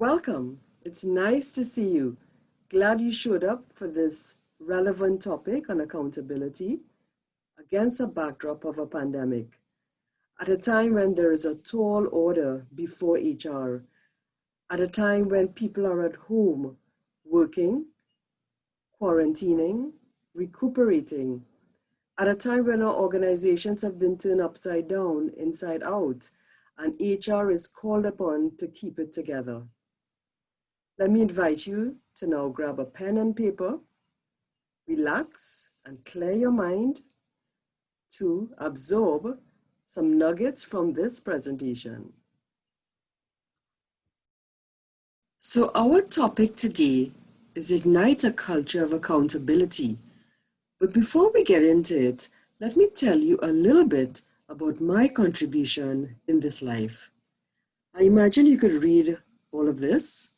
Welcome. It's nice to see you. Glad you showed up for this relevant topic on accountability against a backdrop of a pandemic. At a time when there is a tall order before HR, at a time when people are at home working, quarantining, recuperating, at a time when our organizations have been turned upside down, inside out, and HR is called upon to keep it together. Let me invite you to now grab a pen and paper, relax and clear your mind to absorb some nuggets from this presentation. So our topic today is Ignite a Culture of Accountability. But before we get into it, let me tell you a little bit about my contribution in this life. I imagine you could read all of this.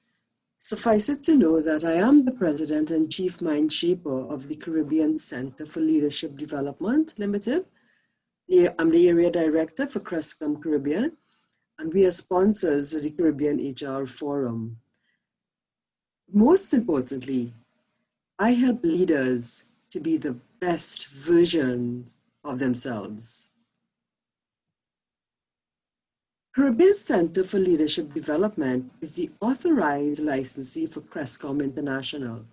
Suffice it to know that I am the President and Chief Mind Shaper of the Caribbean Center for Leadership Development Limited. I'm the Area Director for CRESCOM Caribbean, and we are sponsors of the Caribbean HR Forum. Most importantly, I help leaders to be the best versions of themselves. Caribbean Center for Leadership Development is the authorized licensee for CRESCOM International.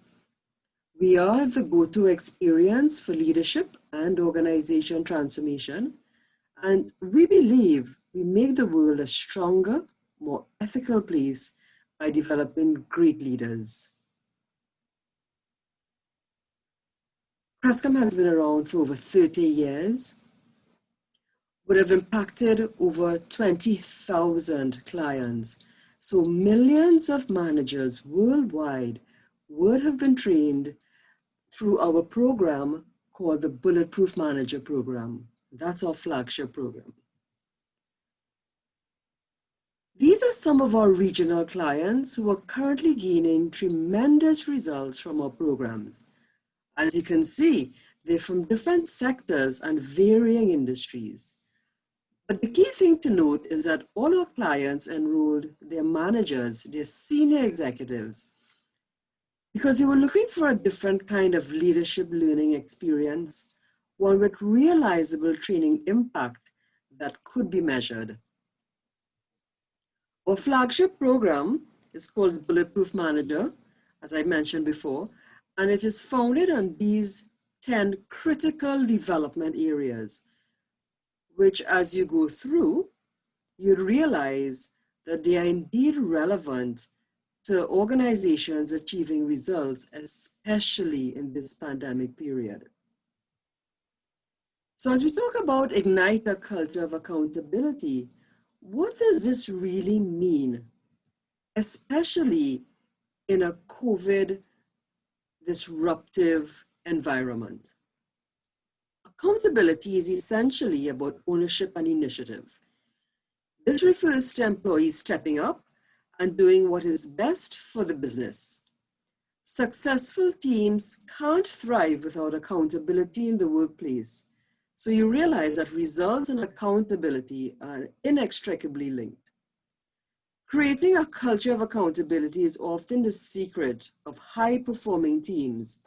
We are the go-to experience for leadership and organization transformation, and we believe we make the world a stronger, more ethical place by developing great leaders. CRESCOM has been around for over 30 years. Would have impacted over 20,000 clients. So millions of managers worldwide would have been trained through our program called the Bulletproof Manager Program. That's our flagship program. These are some of our regional clients who are currently gaining tremendous results from our programs. As you can see, they're from different sectors and varying industries. But the key thing to note is that all our clients enrolled their managers, their senior executives, because they were looking for a different kind of leadership learning experience, one with realizable training impact that could be measured. Our flagship program is called Bulletproof Manager, as I mentioned before, and it is founded on these 10 critical development areas, which as you go through, you'd realize that they are indeed relevant to organizations achieving results, especially in this pandemic period. So as we talk about Ignite a Culture of Accountability, what does this really mean, especially in a COVID disruptive environment? Accountability is essentially about ownership and initiative. This refers to employees stepping up and doing what is best for the business. Successful teams can't thrive without accountability in the workplace. So you realize that results and accountability are inextricably linked. Creating a culture of accountability is often the secret of high-performing teams,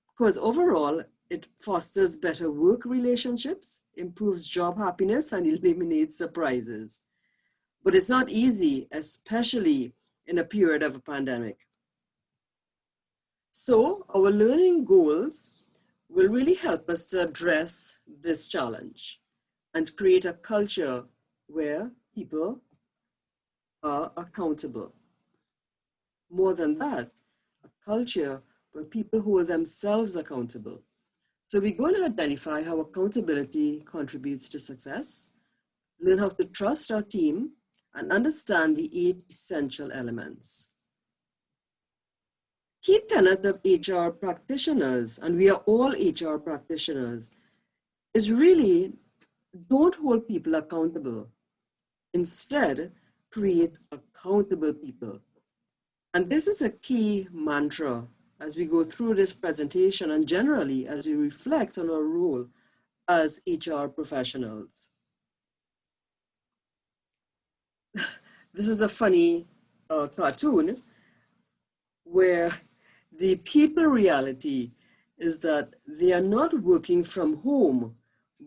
because overall, it fosters better work relationships, improves job happiness, and eliminates surprises. But it's not easy, especially in a period of a pandemic. So our learning goals will really help us to address this challenge and create a culture where people are accountable. More than that, a culture where people hold themselves accountable. So we're going to identify how accountability contributes to success, learn how to trust our team, and understand the 8 essential elements. Key tenet of HR practitioners, and we are all HR practitioners, is really don't hold people accountable. Instead, create accountable people. And this is a key mantra as we go through this presentation and generally as we reflect on our role as HR professionals. This is a funny cartoon where the people reality is that they are not working from home,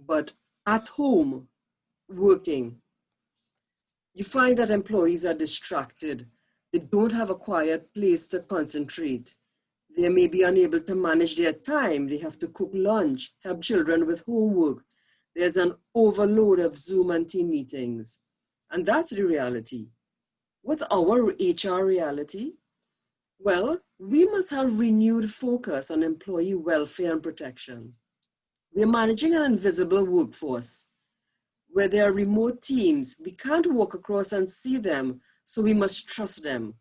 but at home working. You find that employees are distracted. They don't have a quiet place to concentrate. They may be unable to manage their time. They have to cook lunch, help children with homework. There's an overload of Zoom and team meetings. And that's the reality. What's our HR reality? Well, we must have renewed focus on employee welfare and protection. We're managing an invisible workforce where there are remote teams. We can't walk across and see them, so we must trust them.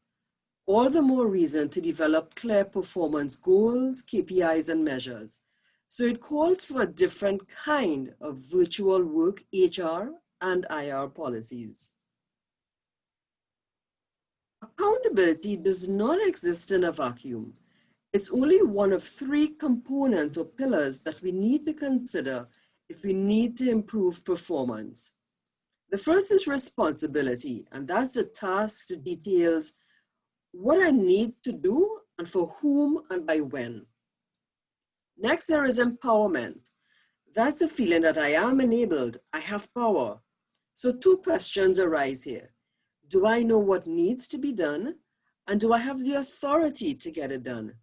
All the more reason to develop clear performance goals, KPIs, and measures. So it calls for a different kind of virtual work, HR, and IR policies. Accountability does not exist in a vacuum. It's only one of three components or pillars that we need to consider if we need to improve performance. The first is responsibility, and that's the task, the details, what I need to do and for whom and by when. Next, there is empowerment. That's the feeling that I am enabled, I have power. So two questions arise here. Do I know what needs to be done? And do I have the authority to get it done?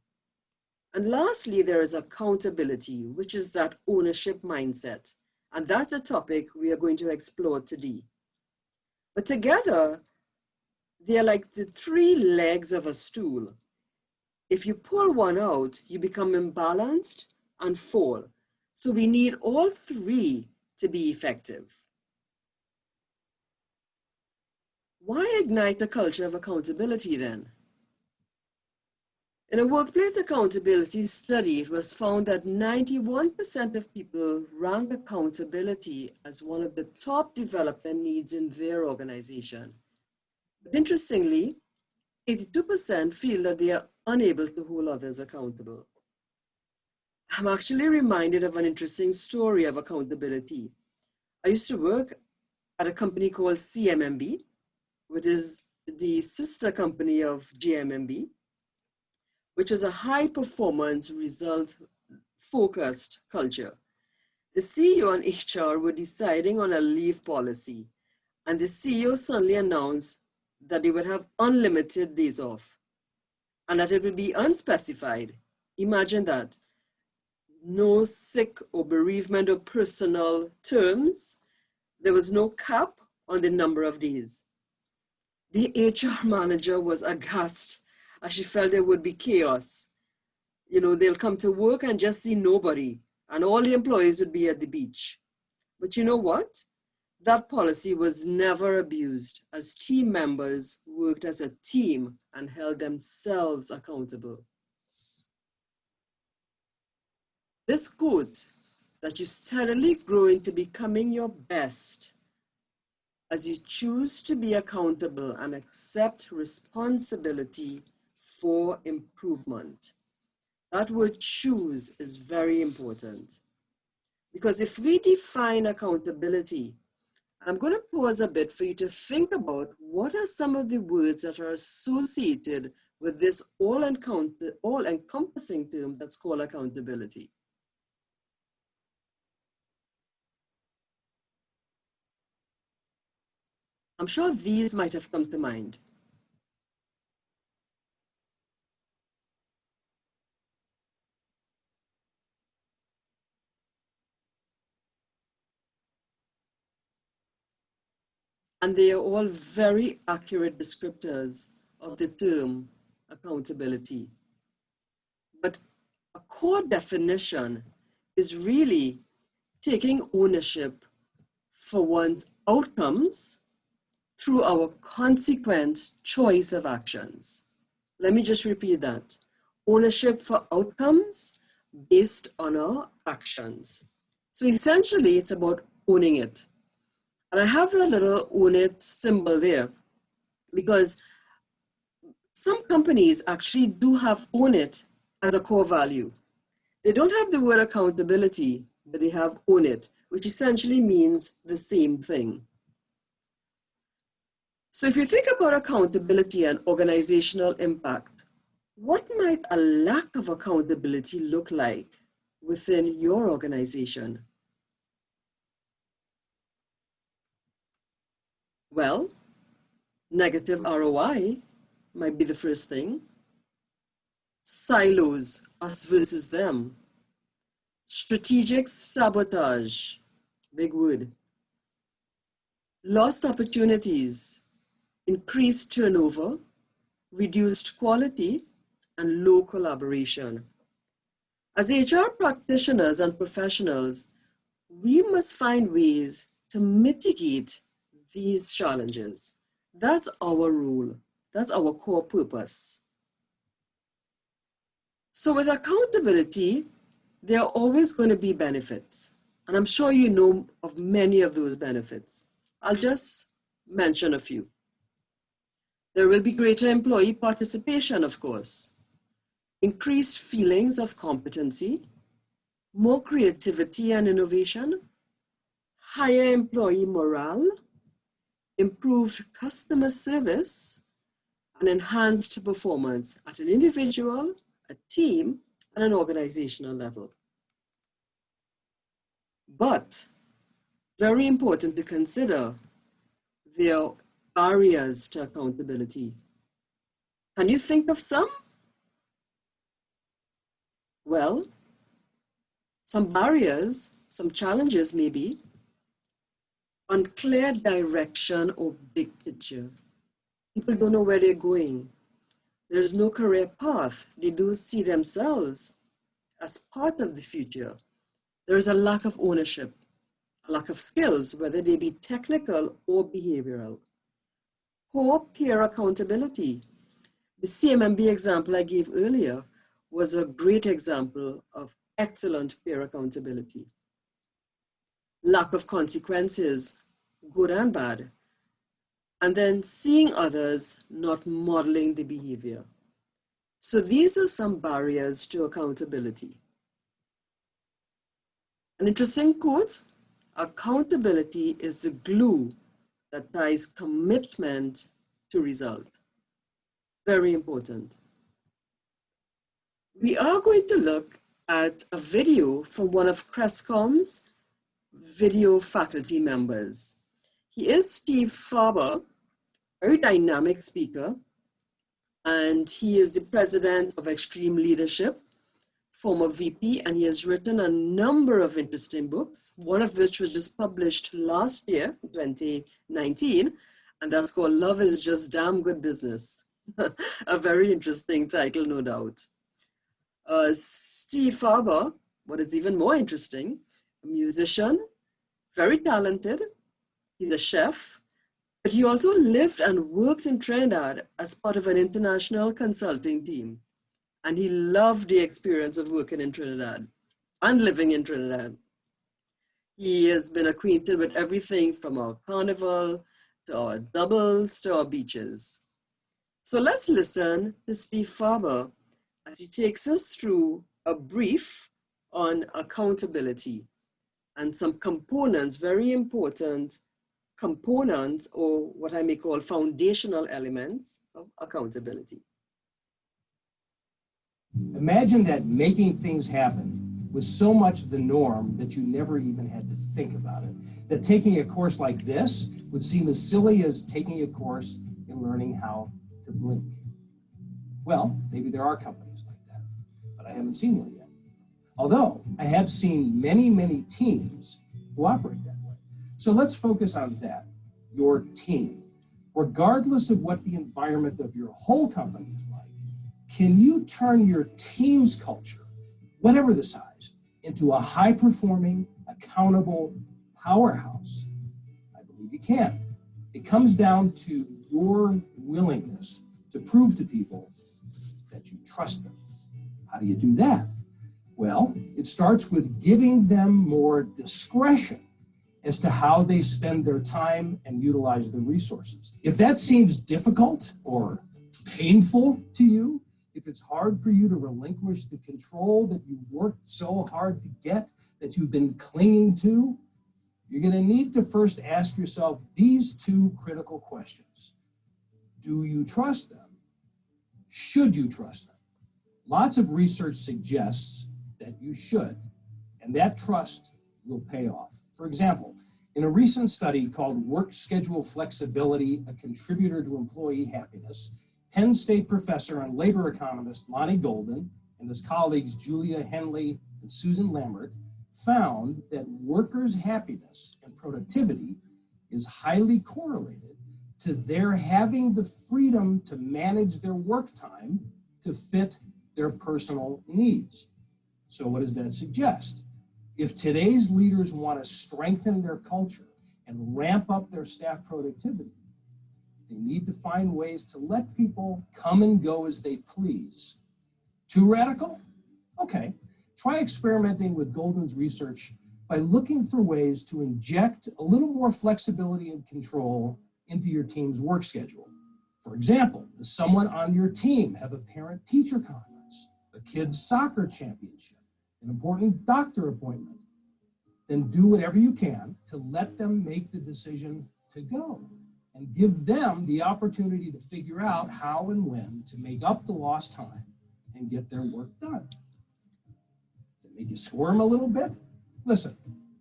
And lastly, there is accountability, which is that ownership mindset. And that's a topic we are going to explore today. But together, they are like the three legs of a stool. If you pull one out, you become imbalanced and fall. So we need all three to be effective. Why ignite a culture of accountability then? In a workplace accountability study, it was found that 91% of people rank accountability as one of the top development needs in their organization. But interestingly, 82% feel that they are unable to hold others accountable. I'm actually reminded of an interesting story of accountability. I used to work at a company called CMMB, which is the sister company of GMMB, which is a high performance result focused culture. The CEO and HR were deciding on a leave policy, and the CEO suddenly announced that they would have unlimited days off and that it would be unspecified. Imagine that. No sick or bereavement or personal terms. There was no cap on the number of days. The HR manager was aghast as she felt there would be chaos. You know, they'll come to work and just see nobody, and all the employees would be at the beach. But you know what? That policy was never abused as team members worked as a team and held themselves accountable. This quote is that you steadily grow into becoming your best as you choose to be accountable and accept responsibility for improvement. That word choose is very important because if we define accountability, I'm going to pause a bit for you to think about what are some of the words that are associated with this all-encompassing term that's called accountability. I'm sure these might have come to mind. And they are all very accurate descriptors of the term accountability. But a core definition is really taking ownership for one's outcomes through our consequent choice of actions. Let me just repeat that. Ownership for outcomes based on our actions. So essentially, it's about owning it. And I have the little own it symbol there because some companies actually do have own it as a core value. They don't have the word accountability, but they have own it, which essentially means the same thing. So if you think about accountability and organizational impact, what might a lack of accountability look like within your organization? Well, negative ROI might be the first thing. Silos, us versus them. Strategic sabotage, big word. Lost opportunities, increased turnover, reduced quality, and low collaboration. As HR practitioners and professionals, we must find ways to mitigate these challenges. That's our role. That's our core purpose. So with accountability, there are always going to be benefits. And I'm sure you know of many of those benefits. I'll just mention a few. There will be greater employee participation, of course, increased feelings of competency, more creativity and innovation, higher employee morale, improved customer service, and enhanced performance at an individual, a team, and an organizational level. But very important to consider, there are barriers to accountability. Can you think of some? Well, some barriers, some challenges maybe, unclear direction or big picture. People don't know where they're going. There's no career path. They don't see themselves as part of the future. There is a lack of ownership, a lack of skills, whether they be technical or behavioral. Poor peer accountability. The CMMB example I gave earlier was a great example of excellent peer accountability. Lack of consequences, good and bad. And then seeing others not modeling the behavior. So these are some barriers to accountability. An interesting quote, accountability is the glue that ties commitment to result. Very important. We are going to look at a video from one of Crestcom's video faculty members. He is Steve Farber, very dynamic speaker, and he is the president of Extreme Leadership, former VP, and he has written a number of interesting books, one of which was just published last year, 2019, and that's called Love is Just Damn Good Business. A very interesting title, no doubt. Steve Farber, what is even more interesting, a musician, very talented. He's a chef, but he also lived and worked in Trinidad as part of an international consulting team. And he loved the experience of working in Trinidad and living in Trinidad. He has been acquainted with everything from our carnival to our doubles to our beaches. So let's listen to Steve Farber as he takes us through a brief on accountability and some components, very important components, or what I may call foundational elements of accountability. Imagine that making things happen was so much the norm that you never even had to think about it. That taking a course like this would seem as silly as taking a course in learning how to blink. Well, maybe there are companies like that, but I haven't seen one yet. Although I have seen many, many teams who operate that way. So let's focus on that, your team. Regardless of what the environment of your whole company is like, can you turn your team's culture, whatever the size, into a high-performing, accountable powerhouse? I believe you can. It comes down to your willingness to prove to people that you trust them. How do you do that? Well, it starts with giving them more discretion as to how they spend their time and utilize their resources. If that seems difficult or painful to you, if it's hard for you to relinquish the control that you've worked so hard to get, that you've been clinging to, you're going to need to first ask yourself these two critical questions. Do you trust them? Should you trust them? Lots of research suggests that you should, and that trust will pay off. For example, in a recent study called Work Schedule Flexibility, a Contributor to Employee Happiness, Penn State professor and labor economist Lonnie Golden and his colleagues Julia Henley and Susan Lambert found that workers' happiness and productivity is highly correlated to their having the freedom to manage their work time to fit their personal needs. So what does that suggest? If today's leaders want to strengthen their culture and ramp up their staff productivity, they need to find ways to let people come and go as they please. Too radical? Okay, try experimenting with Golden's research by looking for ways to inject a little more flexibility and control into your team's work schedule. For example, does someone on your team have a parent-teacher conference, a kids' soccer championship, an important doctor appointment? Then do whatever you can to let them make the decision to go and give them the opportunity to figure out how and when to make up the lost time and get their work done. Does it make you squirm a little bit? Listen,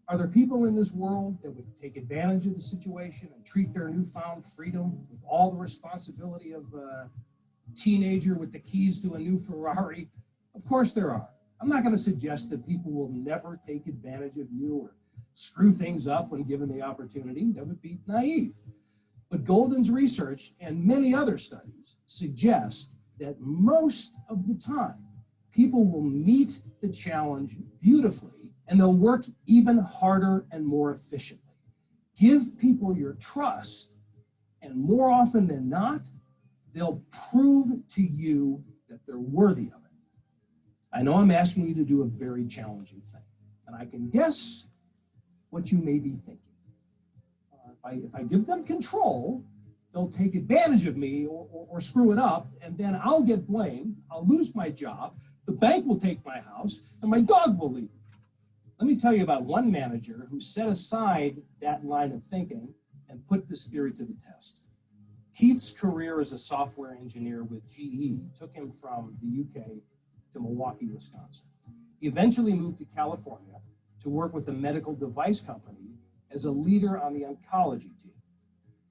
are there people in this world that would take advantage of the situation and treat their newfound freedom with all the responsibility of a teenager with the keys to a new Ferrari? Of course there are. I'm not going to suggest that people will never take advantage of you or screw things up when given the opportunity. That would be naive. But Golden's research and many other studies suggest that most of the time, people will meet the challenge beautifully and they'll work even harder and more efficiently. Give people your trust, and more often than not, they'll prove to you that they're worthy of it. I know I'm asking you to do a very challenging thing, and I can guess what you may be thinking. If I give them control, they'll take advantage of me or screw it up, and then I'll get blamed, I'll lose my job, the bank will take my house, and my dog will leave. Let me tell you about one manager who set aside that line of thinking and put this theory to the test. Keith's career as a software engineer with GE took him from the UK to Milwaukee, Wisconsin. He eventually moved to California to work with a medical device company as a leader on the oncology team.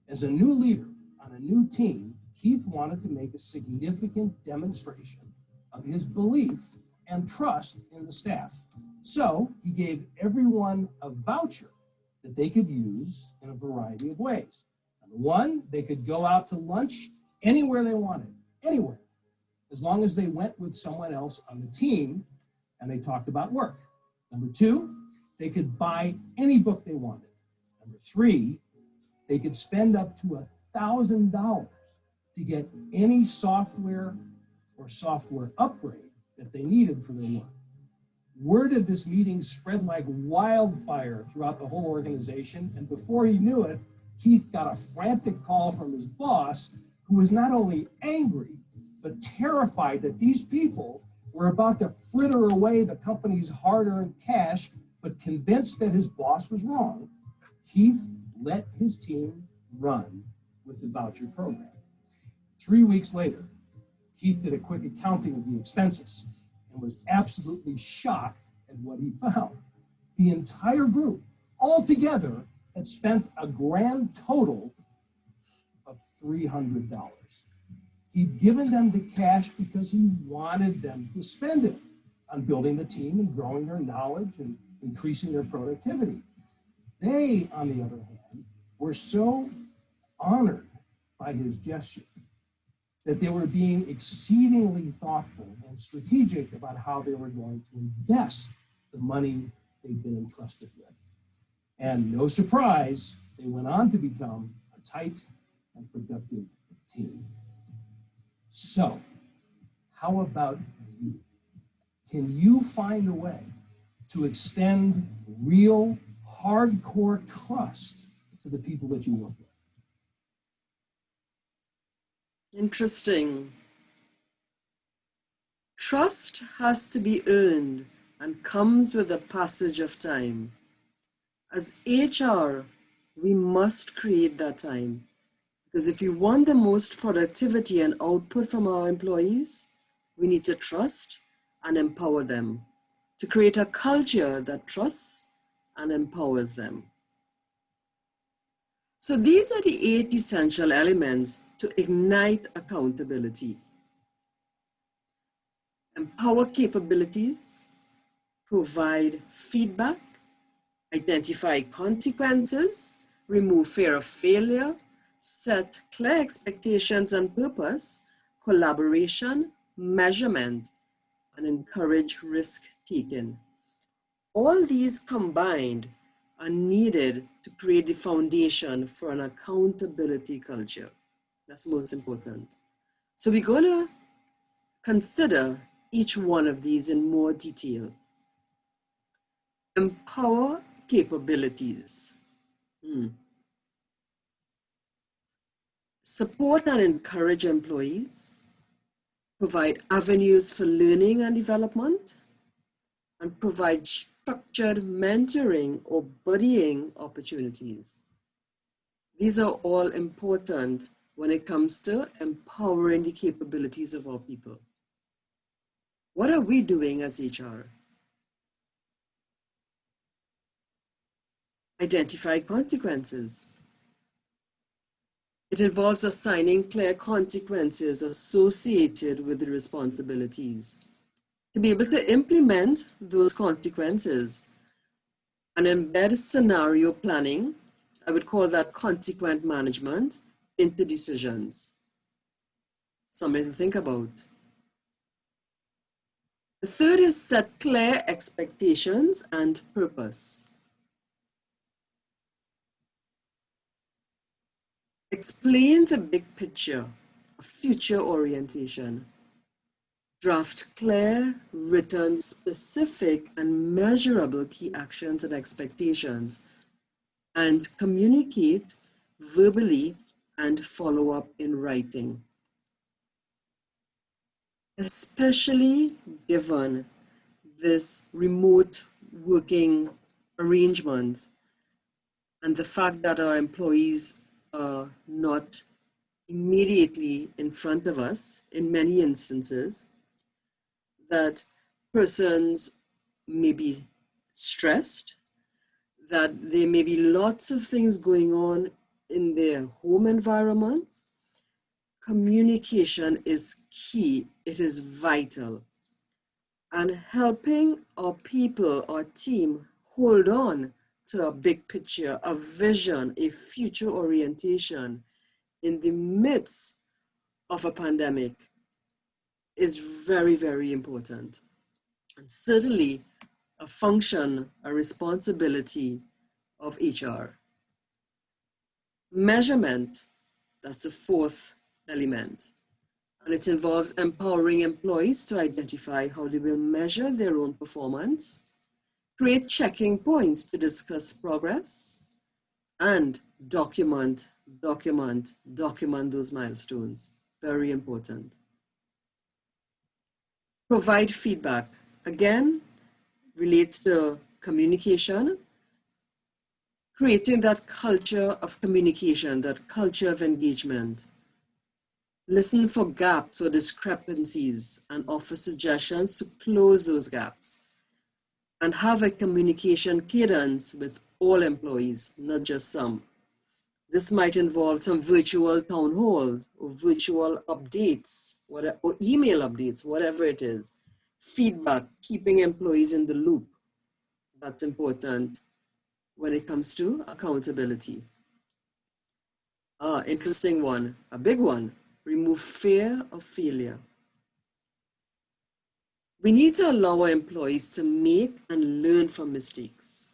As a new leader on a new team, Keith wanted to make a significant demonstration of his belief and trust in the staff. So he gave everyone a voucher that they could use in a variety of ways. Number one, they could go out to lunch anywhere they wanted, anywhere, as long as they went with someone else on the team and they talked about work. Number two, they could buy any book they wanted. Number three, they could spend up to $1,000 to get any software or software upgrade that they needed for their work. Word of this meeting spread like wildfire throughout the whole organization, and before he knew it, Keith got a frantic call from his boss, who was not only angry, but terrified that these people were about to fritter away the company's hard-earned cash, but convinced that his boss was wrong. Keith let his team run with the voucher program. 3 weeks later, Keith did a quick accounting of the expenses and was absolutely shocked at what he found. The entire group, all together, had spent a grand total of $300. He'd given them the cash because he wanted them to spend it on building the team and growing their knowledge and increasing their productivity. They, on the other hand, were so honored by his gesture that they were being exceedingly thoughtful and strategic about how they were going to invest the money they'd been entrusted with. And no surprise, they went on to become a tight and productive team. So, how about you? Can you find a way to extend real, hardcore trust to the people that you work with? Interesting. Trust has to be earned and comes with the passage of time. As HR, we must create that time. Because if we want the most productivity and output from our employees, we need to trust and empower them to create a culture that trusts and empowers them. So these are the 8 essential elements to ignite accountability. Empower capabilities, provide feedback, identify consequences, remove fear of failure, set clear expectations and purpose, collaboration, measurement, and encourage risk-taking. All these combined are needed to create the foundation for an accountability culture. That's most important. So we're going to consider each one of these in more detail. Empower capabilities. Support and encourage employees. Provide avenues for learning and development. And provide structured mentoring or buddying opportunities. These are all important when it comes to empowering the capabilities of our people. What are we doing as HR? Identify consequences. It involves assigning clear consequences associated with the responsibilities. To be able to implement those consequences and embed scenario planning, I would call that consequent management, into decisions. Something to think about. The third is set clear expectations and purpose. Explain the big picture of future orientation. Draft clear, written, specific, and measurable key actions and expectations, and communicate verbally and follow up in writing. Especially given this remote working arrangement and the fact that our employees are not immediately in front of us in many instances, that persons may be stressed, that there may be lots of things going on in their home environment. Communication is key, it is vital. And helping our people, our team, hold on to a big picture, a vision, a future orientation in the midst of a pandemic is very, very important. And certainly a function, a responsibility of HR. Measurement, that's the fourth element. And it involves empowering employees to identify how they will measure their own performance, create checking points to discuss progress, and document those milestones. Very important. Provide feedback. Again, relates to communication, creating that culture of communication, that culture of engagement. Listen for gaps or discrepancies and offer suggestions to close those gaps. And have a communication cadence with all employees, not just some. This might involve some virtual town halls or virtual updates or email updates, whatever it is. Feedback, keeping employees in the loop. That's important when it comes to accountability. Interesting one, a big one. Remove fear of failure. We need to allow our employees to make and learn from mistakes,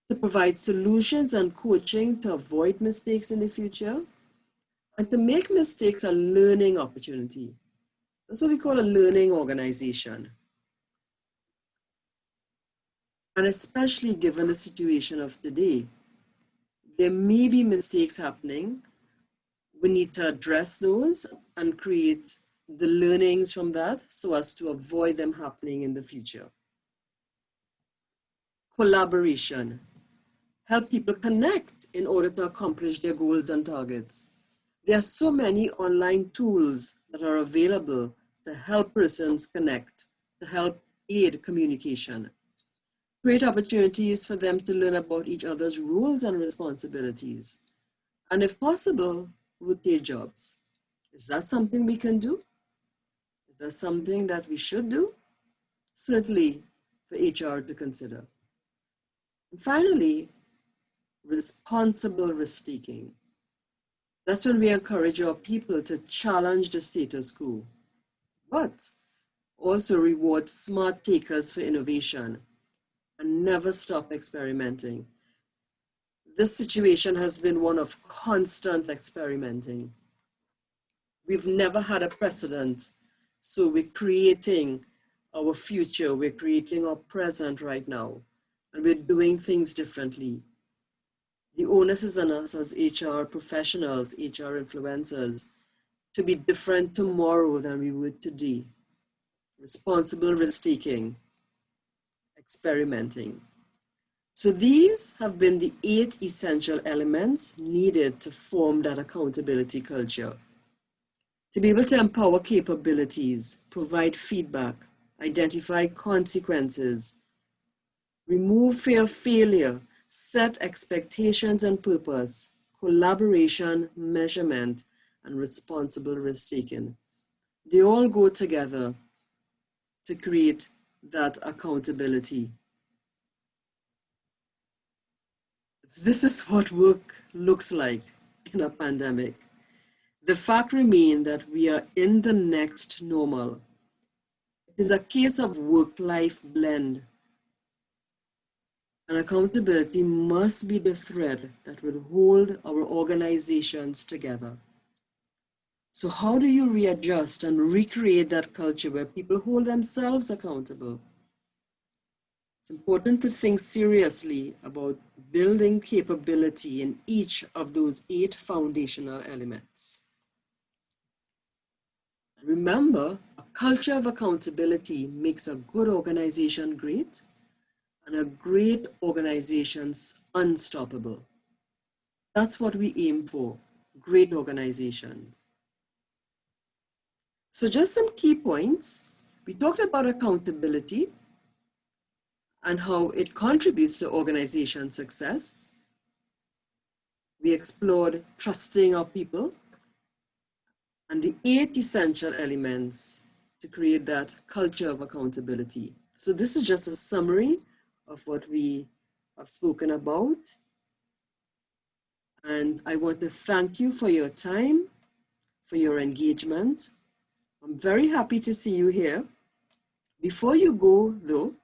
to provide solutions and coaching to avoid mistakes in the future, and to make mistakes a learning opportunity. That's what we call a learning organization. And especially given the situation of today, there may be mistakes happening. We need to address those and create the learnings from that so as to avoid them happening in the future. Collaboration. help people connect in order to accomplish their goals and targets. There are so many online tools that are available to help persons connect, to help aid communication. Great opportunities for them to learn about each other's roles and responsibilities. And if possible, rotate jobs. Is that something we can do? Is that something that we should do? Certainly for HR to consider. And finally, responsible risk-taking. That's when we encourage our people to challenge the status quo, but also reward smart takers for innovation and never stop experimenting. This situation has been one of constant experimenting. We've never had a precedent, so we're creating our future, we're creating our present right now, and we're doing things differently. The onus is on us as HR professionals, HR influencers, to be different tomorrow than we would today. Responsible risk-taking, experimenting. So these have been the 8 essential elements needed to form that accountability culture. To be able to empower capabilities, provide feedback, identify consequences, remove fear of failure, set expectations and purpose, collaboration, measurement, and responsible risk-taking. They all go together to create that accountability. This is what work looks like in a pandemic. The fact remains that we are in the next normal. It is a case of work-life blend. And accountability must be the thread that will hold our organizations together. So how do you readjust and recreate that culture where people hold themselves accountable? It's important to think seriously about building capability in each of those 8 foundational elements. Remember, a culture of accountability makes a good organization great and a great organization unstoppable. That's what we aim for, great organizations. So just some key points. We talked about accountability and how it contributes to organization success. We explored trusting our people and the 8 essential elements to create that culture of accountability. So this is just a summary of what we have spoken about. And I want to thank you for your time, for your engagement. I'm very happy to see you here. Before you go, though,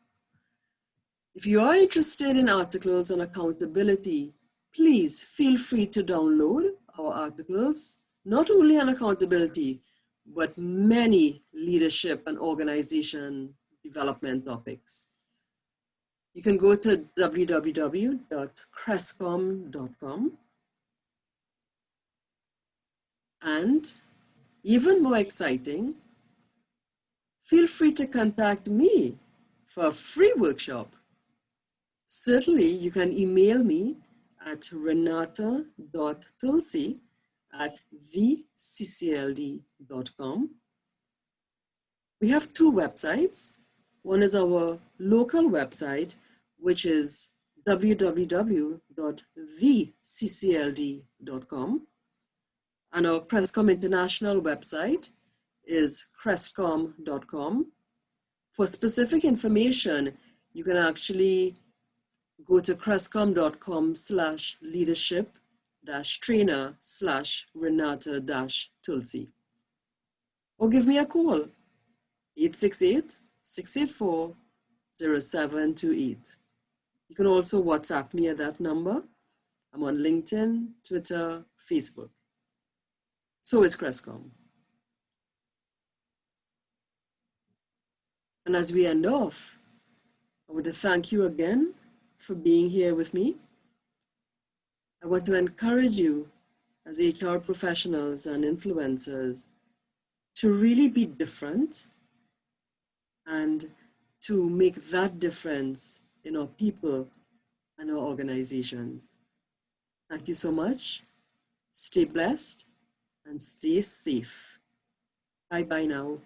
if you are interested in articles on accountability, please feel free to download our articles, not only on accountability, but many leadership and organization development topics. You can go to www.crescom.com. And even more exciting, feel free to contact me for a free workshop. Certainly, you can email me at renata.tulsie@theccld.com. We have 2 websites. One is our local website, which is www.theccld.com. And our Crescom International website is crescom.com. For specific information, you can actually go to crescom.com/leadership-trainer/Renata-Tulsie. Or give me a call, 868-684-0728. You can also WhatsApp me at that number. I'm on LinkedIn, Twitter, Facebook. So is Crescom. And as we end off, I want to thank you again for being here with me. I want to encourage you as HR professionals and influencers to really be different and to make that difference in our people and our organizations. Thank you so much. Stay blessed and stay safe. Bye bye now.